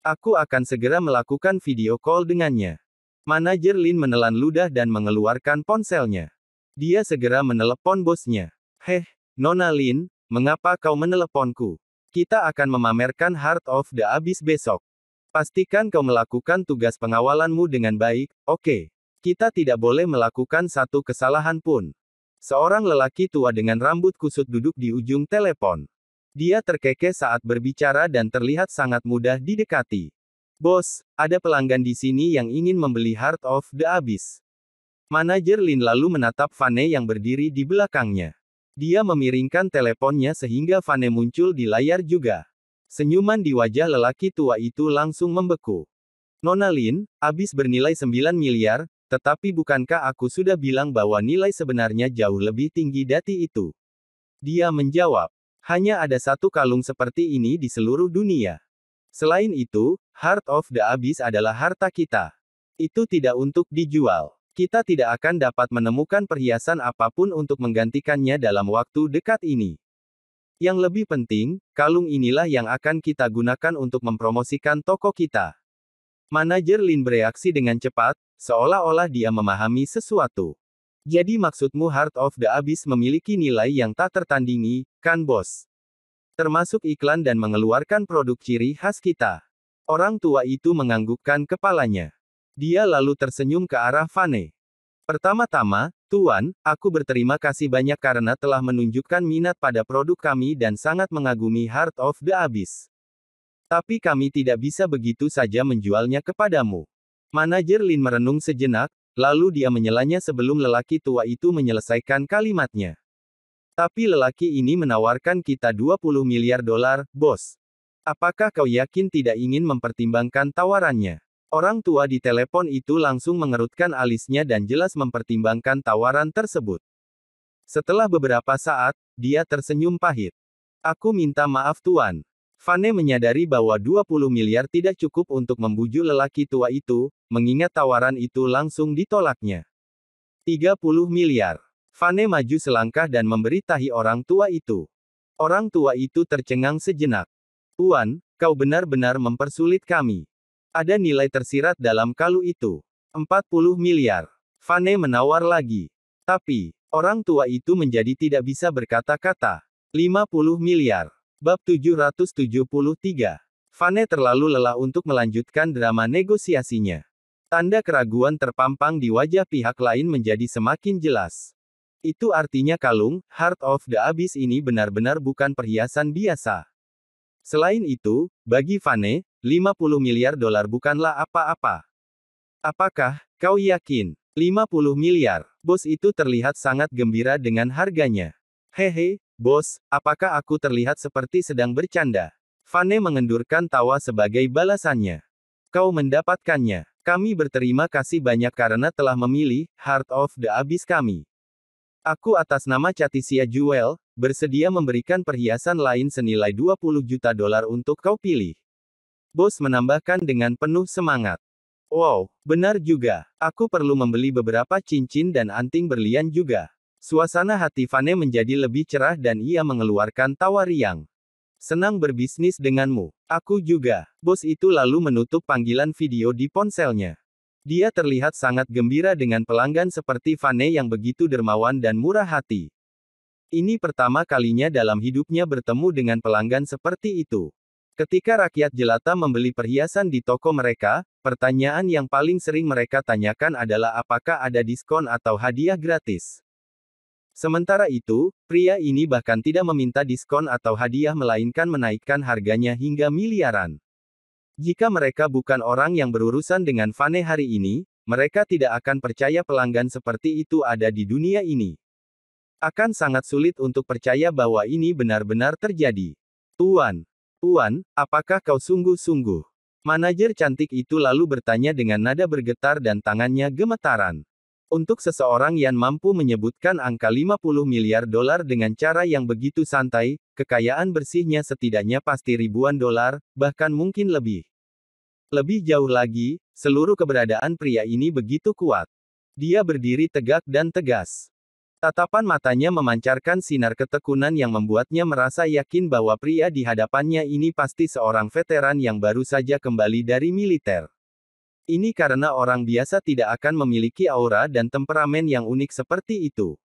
[SPEAKER 1] Aku akan segera melakukan video call dengannya. Manajer Lin menelan ludah dan mengeluarkan ponselnya. Dia segera menelepon bosnya. Heh, Nona Lin, mengapa kau meneleponku? Kita akan memamerkan Heart of the Abyss besok. Pastikan kau melakukan tugas pengawalanmu dengan baik, oke? Kita tidak boleh melakukan satu kesalahan pun. Seorang lelaki tua dengan rambut kusut duduk di ujung telepon. Dia terkekeh saat berbicara dan terlihat sangat mudah didekati. Bos, ada pelanggan di sini yang ingin membeli Heart of the Abyss. Manajer Lin lalu menatap Fane yang berdiri di belakangnya. Dia memiringkan teleponnya sehingga Fane muncul di layar juga. Senyuman di wajah lelaki tua itu langsung membeku. Nona Lin, Abyss bernilai 9 miliar, tetapi bukankah aku sudah bilang bahwa nilai sebenarnya jauh lebih tinggi dari itu? Dia menjawab, hanya ada satu kalung seperti ini di seluruh dunia. Selain itu, Heart of the Abyss adalah harta kita. Itu tidak untuk dijual. Kita tidak akan dapat menemukan perhiasan apapun untuk menggantikannya dalam waktu dekat ini. Yang lebih penting, kalung inilah yang akan kita gunakan untuk mempromosikan toko kita. Manajer Lin bereaksi dengan cepat, seolah-olah dia memahami sesuatu. Jadi maksudmu Heart of the Abyss memiliki nilai yang tak tertandingi, kan bos? Termasuk iklan dan mengeluarkan produk ciri khas kita. Orang tua itu menganggukkan kepalanya. Dia lalu tersenyum ke arah Fane. Pertama-tama, Tuan, aku berterima kasih banyak karena telah menunjukkan minat pada produk kami dan sangat mengagumi Heart of the Abyss. Tapi kami tidak bisa begitu saja menjualnya kepadamu. Manajer Lin merenung sejenak, lalu dia menyelanya sebelum lelaki tua itu menyelesaikan kalimatnya. Tapi lelaki ini menawarkan kita 20 miliar dolar, bos. Apakah kau yakin tidak ingin mempertimbangkan tawarannya? Orang tua di telepon itu langsung mengerutkan alisnya dan jelas mempertimbangkan tawaran tersebut. Setelah beberapa saat, dia tersenyum pahit. Aku minta maaf Tuan. Fane menyadari bahwa 20 miliar tidak cukup untuk membujuk lelaki tua itu, mengingat tawaran itu langsung ditolaknya. 30 miliar. Fane maju selangkah dan memberitahi orang tua itu. Orang tua itu tercengang sejenak. Tuan, kau benar-benar mempersulit kami. Ada nilai tersirat dalam kalung itu. 40 miliar. Fane menawar lagi. Tapi, orang tua itu menjadi tidak bisa berkata-kata. 50 miliar. Bab 773. Fane terlalu lelah untuk melanjutkan drama negosiasinya. Tanda keraguan terpampang di wajah pihak lain menjadi semakin jelas. Itu artinya kalung Heart of the Abyss ini benar-benar bukan perhiasan biasa. Selain itu, bagi Fane, 50 miliar dolar bukanlah apa-apa. Apakah kau yakin? 50 miliar. Bos itu terlihat sangat gembira dengan harganya. Hehe, bos, apakah aku terlihat seperti sedang bercanda? Fane mengendurkan tawa sebagai balasannya. Kau mendapatkannya. Kami berterima kasih banyak karena telah memilih Heart of the Abyss kami. Aku atas nama Chatisia Jewel, bersedia memberikan perhiasan lain senilai 20 juta dolar untuk kau pilih. Bos menambahkan dengan penuh semangat. Wow, benar juga. Aku perlu membeli beberapa cincin dan anting berlian juga. Suasana hati Fane menjadi lebih cerah dan ia mengeluarkan tawa riang. Senang berbisnis denganmu. Aku juga. Bos itu lalu menutup panggilan video di ponselnya. Dia terlihat sangat gembira dengan pelanggan seperti Fane yang begitu dermawan dan murah hati. Ini pertama kalinya dalam hidupnya bertemu dengan pelanggan seperti itu. Ketika rakyat jelata membeli perhiasan di toko mereka, pertanyaan yang paling sering mereka tanyakan adalah apakah ada diskon atau hadiah gratis. Sementara itu, pria ini bahkan tidak meminta diskon atau hadiah melainkan menaikkan harganya hingga miliaran. Jika mereka bukan orang yang berurusan dengan Fane hari ini, mereka tidak akan percaya pelanggan seperti itu ada di dunia ini. Akan sangat sulit untuk percaya bahwa ini benar-benar terjadi. Tuan, apakah kau sungguh-sungguh? Manajer cantik itu lalu bertanya dengan nada bergetar dan tangannya gemetaran. Untuk seseorang yang mampu menyebutkan angka 50 miliar dolar dengan cara yang begitu santai, kekayaan bersihnya setidaknya pasti ribuan dolar, bahkan mungkin lebih. Lebih jauh lagi, seluruh keberadaan pria ini begitu kuat. Dia berdiri tegak dan tegas. Tatapan matanya memancarkan sinar ketekunan yang membuatnya merasa yakin bahwa pria di hadapannya ini pasti seorang veteran yang baru saja kembali dari militer. Ini karena orang biasa tidak akan memiliki aura dan temperamen yang unik seperti itu.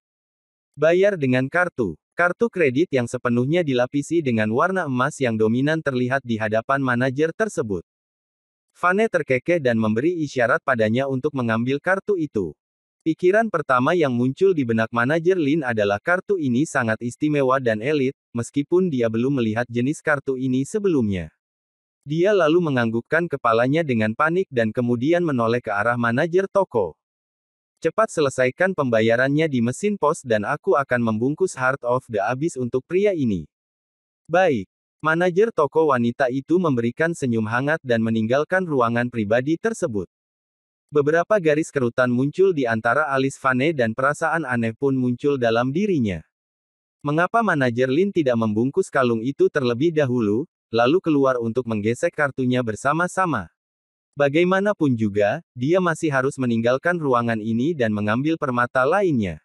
[SPEAKER 1] Bayar dengan kartu. Kartu kredit yang sepenuhnya dilapisi dengan warna emas yang dominan terlihat di hadapan manajer tersebut. Fane terkekeh dan memberi isyarat padanya untuk mengambil kartu itu. Pikiran pertama yang muncul di benak manajer Lin adalah kartu ini sangat istimewa dan elit, meskipun dia belum melihat jenis kartu ini sebelumnya. Dia lalu menganggukkan kepalanya dengan panik dan kemudian menoleh ke arah manajer toko. Cepat selesaikan pembayarannya di mesin pos dan aku akan membungkus Heart of the Abyss untuk pria ini. Baik. Manajer toko wanita itu memberikan senyum hangat dan meninggalkan ruangan pribadi tersebut. Beberapa garis kerutan muncul di antara alis Fane dan perasaan aneh pun muncul dalam dirinya. Mengapa manajer Lin tidak membungkus kalung itu terlebih dahulu, lalu keluar untuk menggesek kartunya bersama-sama? Bagaimanapun juga, dia masih harus meninggalkan ruangan ini dan mengambil permata lainnya.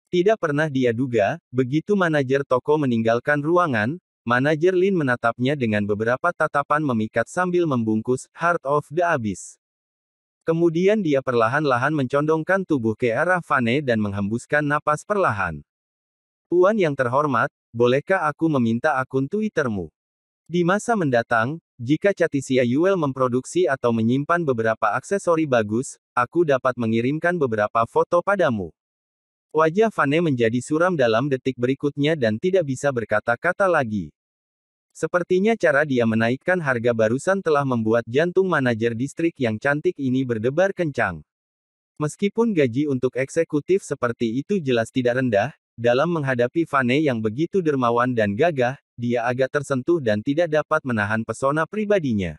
[SPEAKER 1] Tidak pernah dia duga, begitu manajer toko meninggalkan ruangan, manajer Lin menatapnya dengan beberapa tatapan memikat sambil membungkus Heart of the Abyss. Kemudian dia perlahan-lahan mencondongkan tubuh ke arah Fane dan menghembuskan napas perlahan. Tuan yang terhormat, bolehkah aku meminta akun Twittermu? Di masa mendatang, jika Chatisia Jewel memproduksi atau menyimpan beberapa aksesori bagus, aku dapat mengirimkan beberapa foto padamu. Wajah Fane menjadi suram dalam detik berikutnya dan tidak bisa berkata-kata lagi. Sepertinya cara dia menaikkan harga barusan telah membuat jantung manajer distrik yang cantik ini berdebar kencang. Meskipun gaji untuk eksekutif seperti itu jelas tidak rendah, dalam menghadapi Fane yang begitu dermawan dan gagah, dia agak tersentuh dan tidak dapat menahan pesona pribadinya.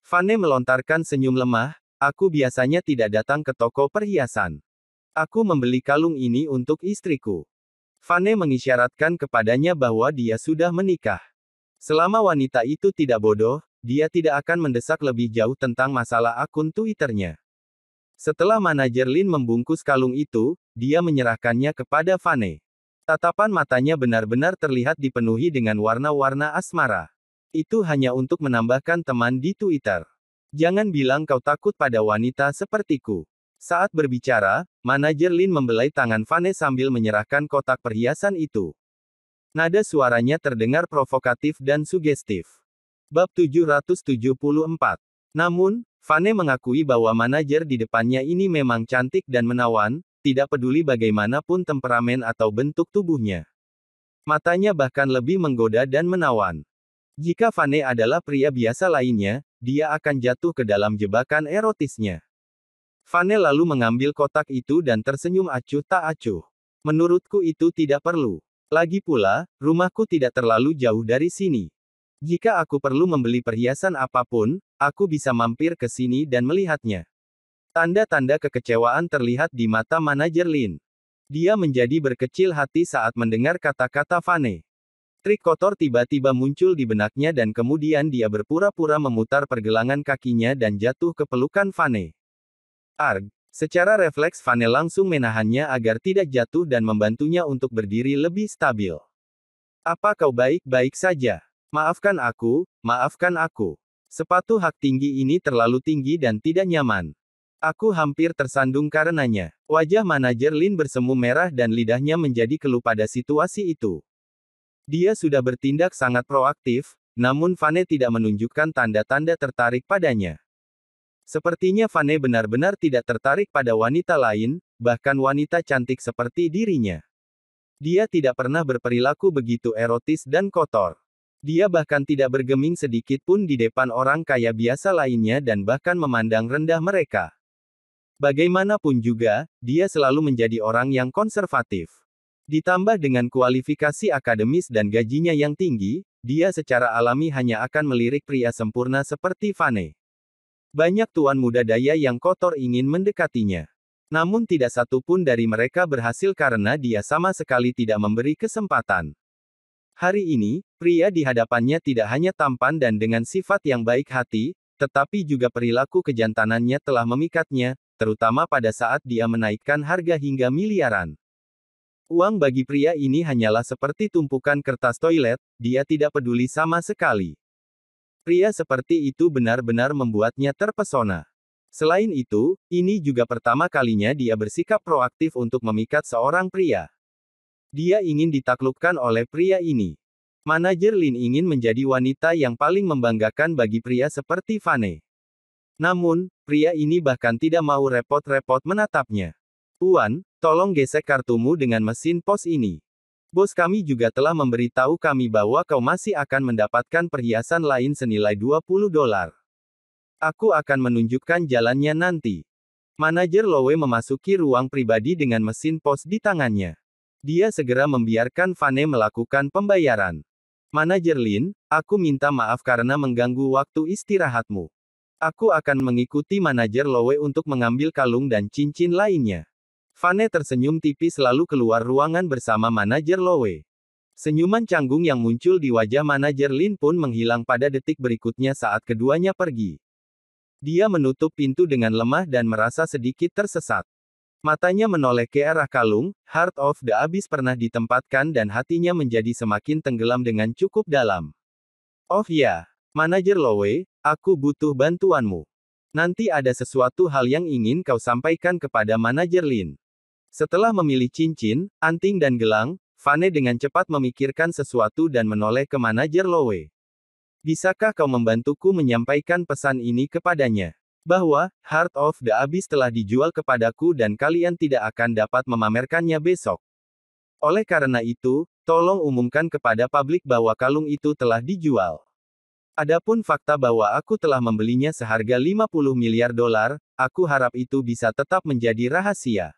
[SPEAKER 1] Fane melontarkan senyum lemah, aku biasanya tidak datang ke toko perhiasan. Aku membeli kalung ini untuk istriku. Fane mengisyaratkan kepadanya bahwa dia sudah menikah. Selama wanita itu tidak bodoh, dia tidak akan mendesak lebih jauh tentang masalah akun Twitternya. Setelah manajer Lin membungkus kalung itu, dia menyerahkannya kepada Fane. Tatapan matanya benar-benar terlihat dipenuhi dengan warna-warna asmara. Itu hanya untuk menambahkan teman di Twitter. Jangan bilang kau takut pada wanita sepertiku. Saat berbicara, manajer Lin membelai tangan Fane sambil menyerahkan kotak perhiasan itu. Nada suaranya terdengar provokatif dan sugestif. Bab 774. Namun, Fane mengakui bahwa manajer di depannya ini memang cantik dan menawan, tidak peduli bagaimanapun temperamen atau bentuk tubuhnya. Matanya bahkan lebih menggoda dan menawan. Jika Fane adalah pria biasa lainnya, dia akan jatuh ke dalam jebakan erotisnya. Fane lalu mengambil kotak itu dan tersenyum acuh tak acuh. Menurutku itu tidak perlu. Lagi pula, rumahku tidak terlalu jauh dari sini. Jika aku perlu membeli perhiasan apapun, aku bisa mampir ke sini dan melihatnya. Tanda-tanda kekecewaan terlihat di mata manajer Lin. Dia menjadi berkecil hati saat mendengar kata-kata Fane. Trik kotor tiba-tiba muncul di benaknya dan kemudian dia berpura-pura memutar pergelangan kakinya dan jatuh ke pelukan Fane. Arg! Secara refleks Fane langsung menahannya agar tidak jatuh dan membantunya untuk berdiri lebih stabil. Apa kau baik-baik saja? Maafkan aku, maafkan aku. Sepatu hak tinggi ini terlalu tinggi dan tidak nyaman. Aku hampir tersandung karenanya. Wajah manajer Lin bersemu merah dan lidahnya menjadi keluh pada situasi itu. Dia sudah bertindak sangat proaktif, namun Fane tidak menunjukkan tanda-tanda tertarik padanya. Sepertinya Fane benar-benar tidak tertarik pada wanita lain, bahkan wanita cantik seperti dirinya. Dia tidak pernah berperilaku begitu erotis dan kotor. Dia bahkan tidak bergeming sedikit pun di depan orang kaya biasa lainnya dan bahkan memandang rendah mereka. Bagaimanapun juga, dia selalu menjadi orang yang konservatif. Ditambah dengan kualifikasi akademis dan gajinya yang tinggi, dia secara alami hanya akan melirik pria sempurna seperti Fane. Banyak tuan muda daya yang kotor ingin mendekatinya. Namun tidak satu pun dari mereka berhasil karena dia sama sekali tidak memberi kesempatan. Hari ini, pria di hadapannya tidak hanya tampan dan dengan sifat yang baik hati, tetapi juga perilaku kejantanannya telah memikatnya, terutama pada saat dia menaikkan harga hingga miliaran. Uang bagi pria ini hanyalah seperti tumpukan kertas toilet, dia tidak peduli sama sekali. Pria seperti itu benar-benar membuatnya terpesona. Selain itu, ini juga pertama kalinya dia bersikap proaktif untuk memikat seorang pria. Dia ingin ditaklukkan oleh pria ini. Manajer Lin ingin menjadi wanita yang paling membanggakan bagi pria seperti Fane. Namun, pria ini bahkan tidak mau repot-repot menatapnya. Tuan, tolong gesek kartumu dengan mesin pos ini. Bos kami juga telah memberitahu kami bahwa kau masih akan mendapatkan perhiasan lain senilai $20. Aku akan menunjukkan jalannya nanti. Manajer Lowe memasuki ruang pribadi dengan mesin pos di tangannya. Dia segera membiarkan Fane melakukan pembayaran. Manajer Lin, aku minta maaf karena mengganggu waktu istirahatmu. Aku akan mengikuti manajer Lowe untuk mengambil kalung dan cincin lainnya. Fane tersenyum tipis lalu keluar ruangan bersama manajer Lowe. Senyuman canggung yang muncul di wajah manajer Lin pun menghilang pada detik berikutnya saat keduanya pergi. Dia menutup pintu dengan lemah dan merasa sedikit tersesat. Matanya menoleh ke arah kalung, Heart of the Abyss pernah ditempatkan dan hatinya menjadi semakin tenggelam dengan cukup dalam. Oh ya, manajer Lowe, aku butuh bantuanmu. Nanti ada sesuatu hal yang ingin kau sampaikan kepada manajer Lin. Setelah memilih cincin, anting dan gelang, Fane dengan cepat memikirkan sesuatu dan menoleh ke manajer Lowe. Bisakah kau membantuku menyampaikan pesan ini kepadanya? Bahwa, Heart of the Abyss telah dijual kepadaku dan kalian tidak akan dapat memamerkannya besok. Oleh karena itu, tolong umumkan kepada publik bahwa kalung itu telah dijual. Adapun fakta bahwa aku telah membelinya seharga $50 miliar, aku harap itu bisa tetap menjadi rahasia.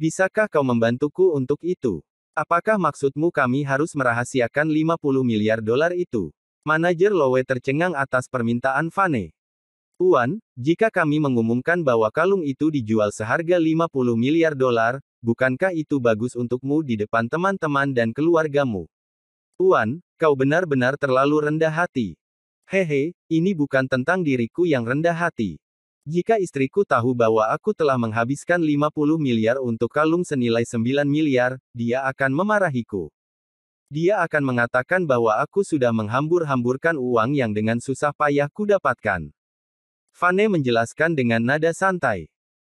[SPEAKER 1] Bisakah kau membantuku untuk itu? Apakah maksudmu kami harus merahasiakan $50 miliar itu? Manajer Lowe tercengang atas permintaan Fane. Tuan, jika kami mengumumkan bahwa kalung itu dijual seharga $50 miliar, bukankah itu bagus untukmu di depan teman-teman dan keluargamu? Tuan, kau benar-benar terlalu rendah hati. Hehe, ini bukan tentang diriku yang rendah hati. Jika istriku tahu bahwa aku telah menghabiskan $50 miliar untuk kalung senilai $9 miliar, dia akan memarahiku. Dia akan mengatakan bahwa aku sudah menghambur-hamburkan uang yang dengan susah payah kudapatkan. Fane menjelaskan dengan nada santai.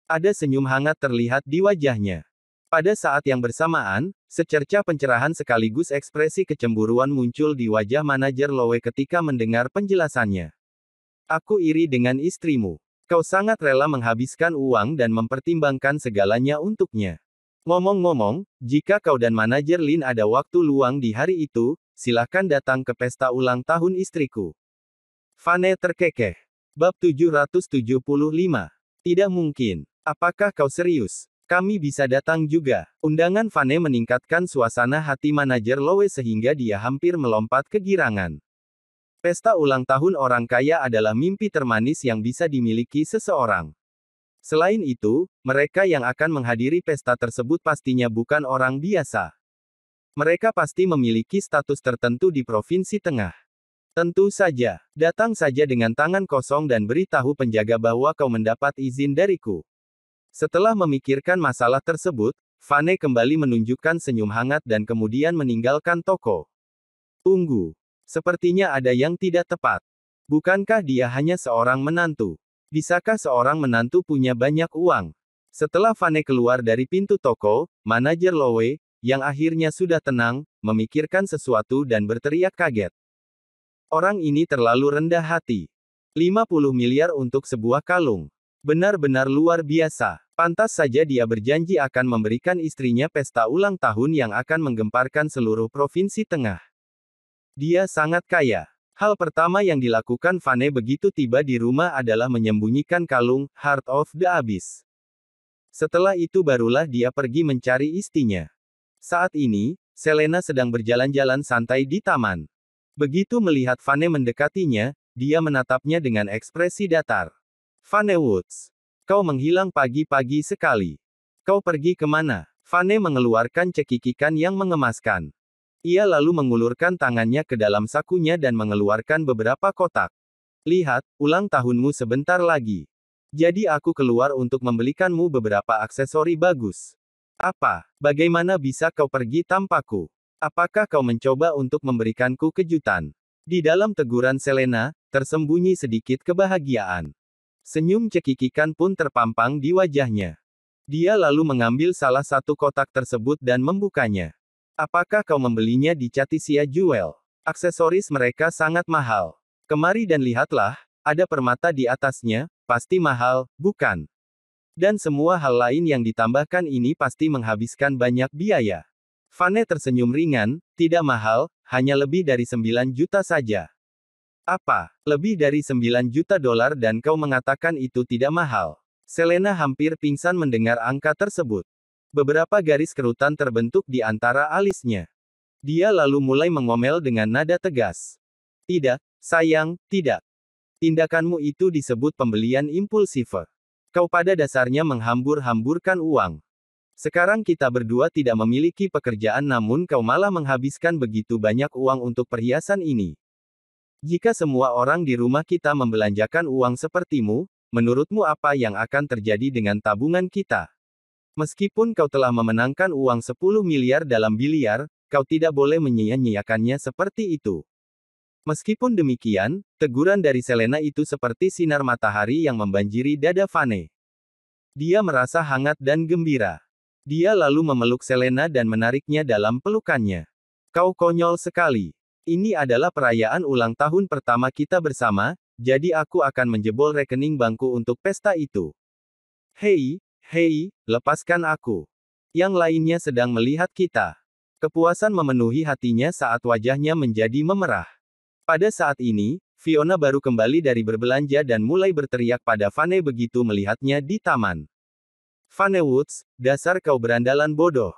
[SPEAKER 1] Ada senyum hangat terlihat di wajahnya. Pada saat yang bersamaan, secerca pencerahan sekaligus ekspresi kecemburuan muncul di wajah manajer Lowe ketika mendengar penjelasannya. Aku iri dengan istrimu. Kau sangat rela menghabiskan uang dan mempertimbangkan segalanya untuknya. Ngomong-ngomong, jika kau dan manajer Lin ada waktu luang di hari itu, silakan datang ke pesta ulang tahun istriku. Fane terkekeh. Bab 775. Tidak mungkin. Apakah kau serius? Kami bisa datang juga. Undangan Fane meningkatkan suasana hati manajer Lowe sehingga dia hampir melompat kegirangan. Pesta ulang tahun orang kaya adalah mimpi termanis yang bisa dimiliki seseorang. Selain itu, mereka yang akan menghadiri pesta tersebut pastinya bukan orang biasa. Mereka pasti memiliki status tertentu di Provinsi Tengah. Tentu saja, datang saja dengan tangan kosong dan beritahu penjaga bahwa kau mendapat izin dariku. Setelah memikirkan masalah tersebut, Fane kembali menunjukkan senyum hangat dan kemudian meninggalkan toko. Tunggu. Sepertinya ada yang tidak tepat. Bukankah dia hanya seorang menantu? Bisakah seorang menantu punya banyak uang? Setelah Fane keluar dari pintu toko, manajer Lowe, yang akhirnya sudah tenang, memikirkan sesuatu dan berteriak kaget. Orang ini terlalu rendah hati. 50 miliar untuk sebuah kalung. Benar-benar luar biasa. Pantas saja dia berjanji akan memberikan istrinya pesta ulang tahun yang akan menggemparkan seluruh Provinsi Tengah. Dia sangat kaya. Hal pertama yang dilakukan Fane begitu tiba di rumah adalah menyembunyikan kalung Heart of the Abyss. Setelah itu barulah dia pergi mencari istrinya. Saat ini, Selena sedang berjalan-jalan santai di taman. Begitu melihat Fane mendekatinya, dia menatapnya dengan ekspresi datar. Fane Woods. Kau menghilang pagi-pagi sekali. Kau pergi kemana? Fane mengeluarkan cekikikan yang mengemaskan. Ia lalu mengulurkan tangannya ke dalam sakunya dan mengeluarkan beberapa kotak. Lihat, ulang tahunmu sebentar lagi. Jadi aku keluar untuk membelikanmu beberapa aksesori bagus. Apa? Bagaimana bisa kau pergi tanpaku? Apakah kau mencoba untuk memberikanku kejutan? Di dalam teguran Selena, tersembunyi sedikit kebahagiaan. Senyum cekikikan pun terpampang di wajahnya. Dia lalu mengambil salah satu kotak tersebut dan membukanya. Apakah kau membelinya di Chatisia Jewel? Aksesoris mereka sangat mahal. Kemari dan lihatlah, ada permata di atasnya, pasti mahal, bukan? Dan semua hal lain yang ditambahkan ini pasti menghabiskan banyak biaya. Fane tersenyum ringan, tidak mahal, hanya lebih dari 9 juta saja. Apa? Lebih dari 9 juta dolar dan kau mengatakan itu tidak mahal? Selena hampir pingsan mendengar angka tersebut. Beberapa garis kerutan terbentuk di antara alisnya. Dia lalu mulai mengomel dengan nada tegas. Tidak, sayang, tidak. Tindakanmu itu disebut pembelian impulsif. Kau pada dasarnya menghambur-hamburkan uang. Sekarang kita berdua tidak memiliki pekerjaan namun kau malah menghabiskan begitu banyak uang untuk perhiasan ini. Jika semua orang di rumah kita membelanjakan uang sepertimu, menurutmu apa yang akan terjadi dengan tabungan kita? Meskipun kau telah memenangkan uang 10 miliar dalam biliar, kau tidak boleh menyia-nyiakannya seperti itu. Meskipun demikian, teguran dari Selena itu seperti sinar matahari yang membanjiri dada Fane. Dia merasa hangat dan gembira. Dia lalu memeluk Selena dan menariknya dalam pelukannya. Kau konyol sekali. Ini adalah perayaan ulang tahun pertama kita bersama, jadi aku akan menjebol rekening bangku untuk pesta itu. Hei, lepaskan aku. Yang lainnya sedang melihat kita. Kepuasan memenuhi hatinya saat wajahnya menjadi memerah. Pada saat ini, Fiona baru kembali dari berbelanja dan mulai berteriak pada Fane begitu melihatnya di taman. Fane Woods, dasar kau berandalan bodoh.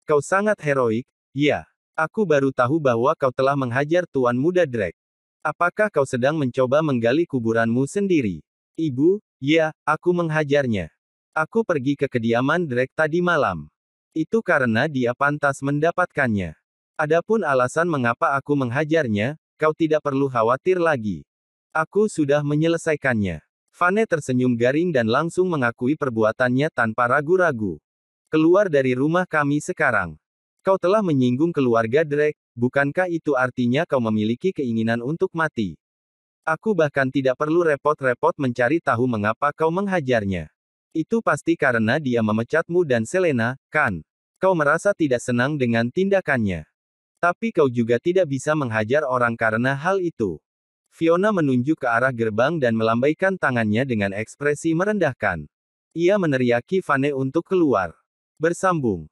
[SPEAKER 1] Kau sangat heroik, ya. Aku baru tahu bahwa kau telah menghajar Tuan Muda Drake. Apakah kau sedang mencoba menggali kuburanmu sendiri? Ibu, ya, aku menghajarnya. Aku pergi ke kediaman Drake tadi malam. Itu karena dia pantas mendapatkannya. Adapun alasan mengapa aku menghajarnya, kau tidak perlu khawatir lagi. Aku sudah menyelesaikannya. Fane tersenyum garing dan langsung mengakui perbuatannya tanpa ragu-ragu. Keluar dari rumah kami sekarang. Kau telah menyinggung keluarga Drake, bukankah itu artinya kau memiliki keinginan untuk mati? Aku bahkan tidak perlu repot-repot mencari tahu mengapa kau menghajarnya. Itu pasti karena dia memecatmu dan Selena, kan? Kau merasa tidak senang dengan tindakannya. Tapi kau juga tidak bisa menghajar orang karena hal itu. Fiona menunjuk ke arah gerbang dan melambaikan tangannya dengan ekspresi merendahkan. Ia meneriaki Vane untuk keluar. Bersambung.